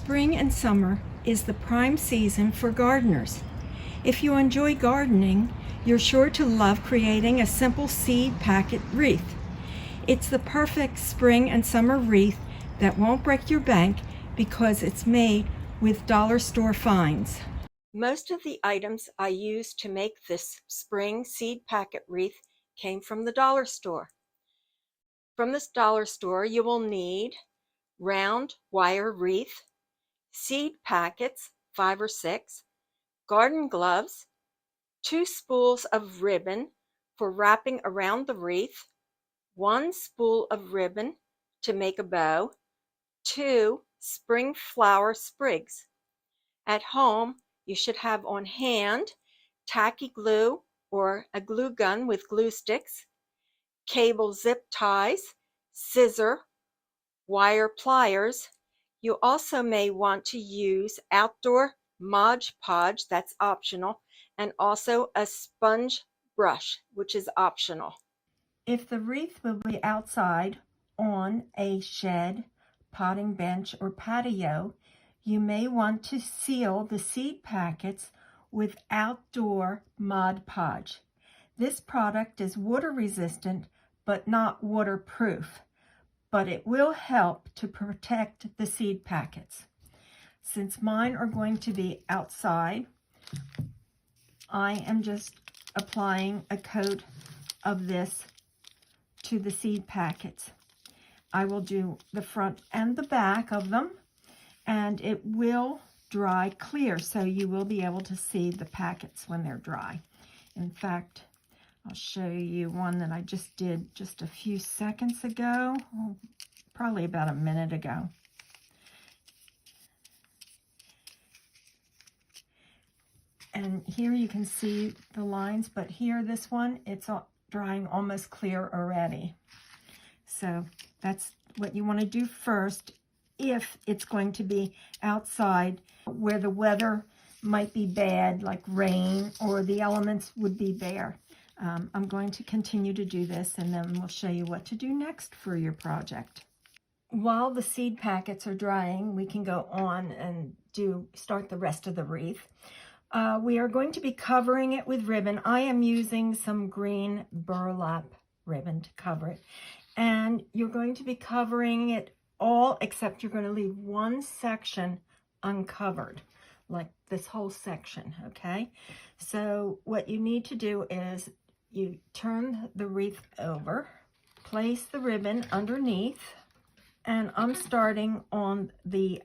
Spring and summer is the prime season for gardeners. If you enjoy gardening, you're sure to love creating a simple seed packet wreath. It's the perfect spring and summer wreath that won't break your bank because it's made with dollar store finds. Most of the items I used to make this spring seed packet wreath came from the dollar store. From this dollar store, you will need round wire wreath, seed packets, 5 or 6, garden gloves, 2 spools of ribbon for wrapping around the wreath, 1 spool of ribbon to make a bow, 2 spring flower sprigs. At home, you should have on hand tacky glue or a glue gun with glue sticks, cable zip ties, scissor, wire pliers. You also may want to use outdoor Mod Podge, that's optional, and also a sponge brush, which is optional. If the wreath will be outside on a shed, potting bench, or patio, you may want to seal the seed packets with outdoor Mod Podge. This product is water resistant but not waterproof, but it will help to protect the seed packets. Since mine are going to be outside, I am just applying a coat of this to the seed packets. I will do the front and the back of them, and it will dry clear, so you will be able to see the packets when they're dry. In fact, I'll show you one that I just did just a few seconds ago, probably about a minute ago. And here you can see the lines, but here, this one, it's drying almost clear already. So that's what you want to do first if it's going to be outside where the weather might be bad, like rain, or the elements would be bare. I'm going to continue to do this, and then we'll show you what to do next for your project. While the seed packets are drying, we can go on and start the rest of the wreath. We are going to be covering it with ribbon. I am using some green burlap ribbon to cover it. And you're going to be covering it all, except you're going to leave one section uncovered, like this whole section, okay? So what you need to do is you turn the wreath over, place the ribbon underneath, and I'm starting on the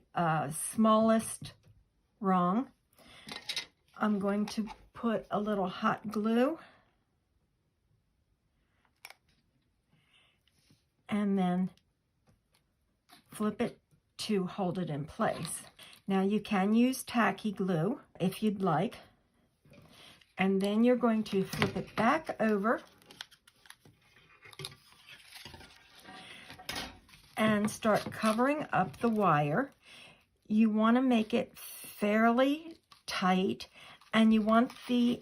smallest rung. I'm going to put a little hot glue and then flip it to hold it in place. Now you can use tacky glue if you'd like, and then you're going to flip it back over and start covering up the wire. You want to make it fairly tight, and you want the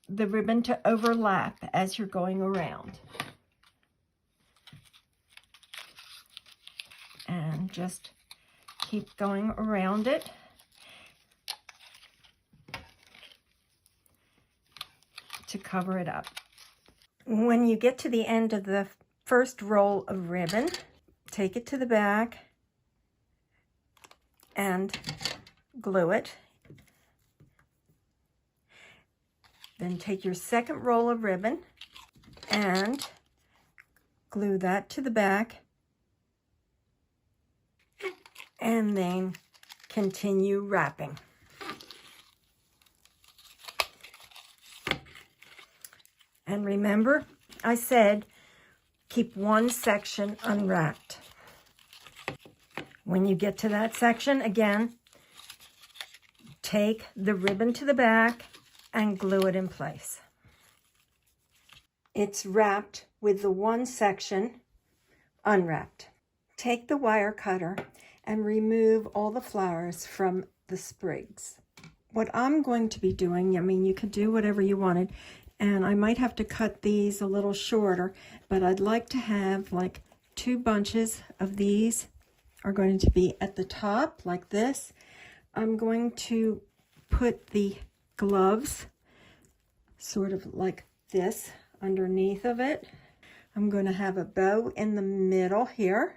ribbon to overlap as you're going around. And just keep going around it. To cover it up. When you get to the end of the first roll of ribbon, take it to the back and glue it. Then take your second roll of ribbon and glue that to the back, and then continue wrapping. And remember, I said keep one section unwrapped. When you get to that section, again, take the ribbon to the back and glue it in place. It's wrapped with the one section unwrapped. Take the wire cutter and remove all the flowers from the sprigs. What I'm going to be doing, I mean, you could do whatever you wanted, and I might have to cut these a little shorter, but I'd like to have like 2 bunches of these are going to be at the top like this. I'm going to put the gloves sort of like this underneath of it. I'm going to have a bow in the middle here.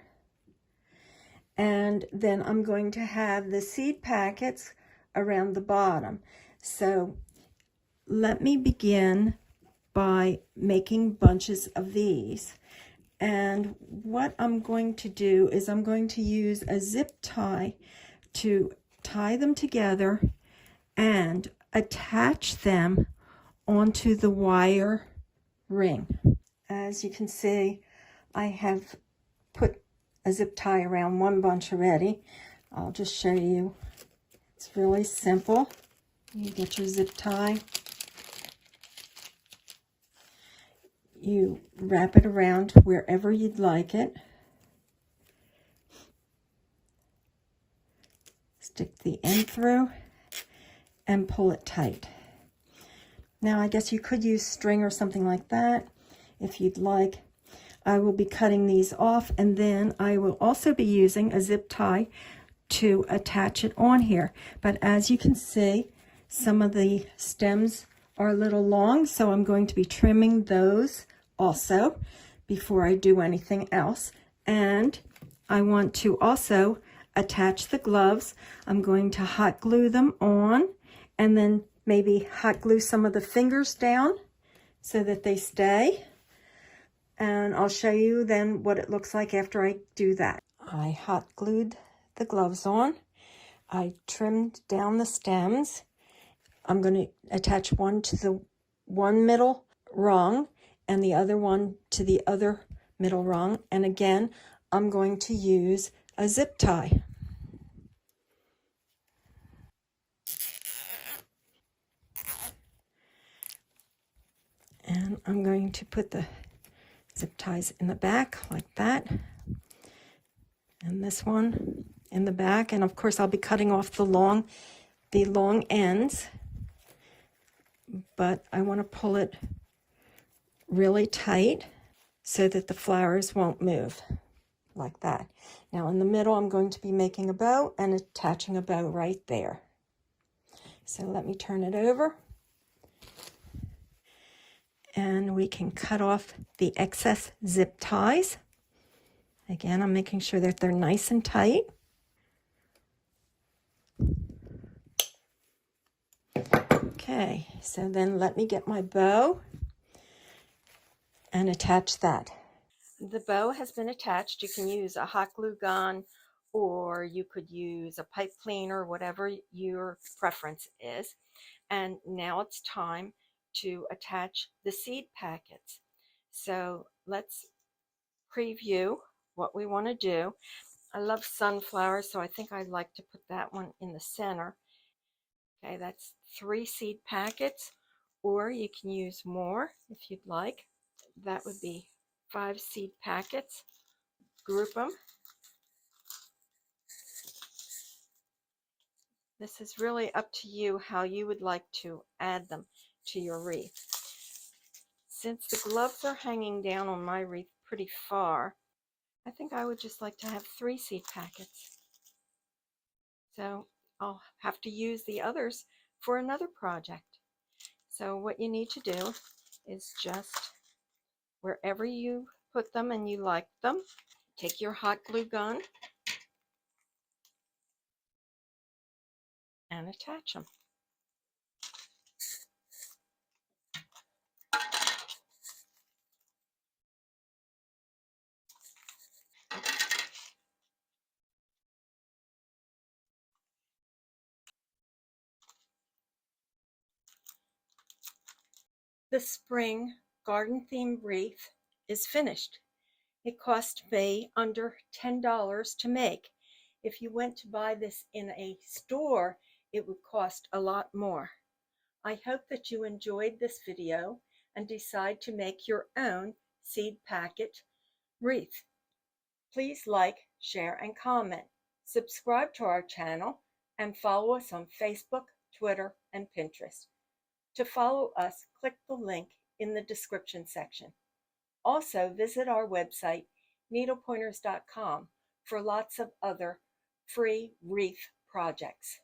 And then I'm going to have the seed packets around the bottom. So let me begin by making bunches of these. And what I'm going to do is I'm going to use a zip tie to tie them together and attach them onto the wire ring. As you can see, I have put a zip tie around one bunch already. I'll just show you. It's really simple. You get your zip tie. You wrap it around wherever you'd like it. Stick the end through and pull it tight. Now I guess you could use string or something like that if you'd like. I will be cutting these off, and then I will also be using a zip tie to attach it on here. But as you can see, some of the stems are a little long, so I'm going to be trimming those also before I do anything else. And I want to also attach the gloves. I'm going to hot glue them on, and then maybe hot glue some of the fingers down so that they stay. And I'll show you then what it looks like after I do that. I hot glued the gloves on. I trimmed down the stems. I'm going to attach one to the one middle rung and the other one to the other middle rung. And again, I'm going to use a zip tie. And I'm going to put the zip ties in the back like that. And this one in the back. And of course, I'll be cutting off the long ends. But I want to pull it really tight so that the flowers won't move like that. Now in the middle, I'm going to be making a bow and attaching a bow right there. So let me turn it over. And we can cut off the excess zip ties. Again, I'm making sure that they're nice and tight. Okay, so then let me get my bow and attach that. The bow has been attached. You can use a hot glue gun, or you could use a pipe cleaner, whatever your preference is. And now it's time to attach the seed packets. So let's preview what we want to do. I love sunflowers, so I think I'd like to put that one in the center. Okay, that's 3 seed packets, or you can use more if you'd like. That would be 5 seed packets. Group them. This is really up to you how you would like to add them to your wreath. Since the gloves are hanging down on my wreath pretty far, I think I would just like to have 3 seed packets. So I'll have to use the others for another project. So what you need to do is just wherever you put them and you like them, take your hot glue gun and attach them. The spring garden themed wreath is finished. It cost me under $10 to make. If you went to buy this in a store, it would cost a lot more. I hope that you enjoyed this video and decide to make your own seed packet wreath. Please like, share, and comment. Subscribe to our channel and follow us on Facebook, Twitter, and Pinterest. To follow us, click the link in the description section. Also, visit our website, needlepointers.com, for lots of other free Wreath projects.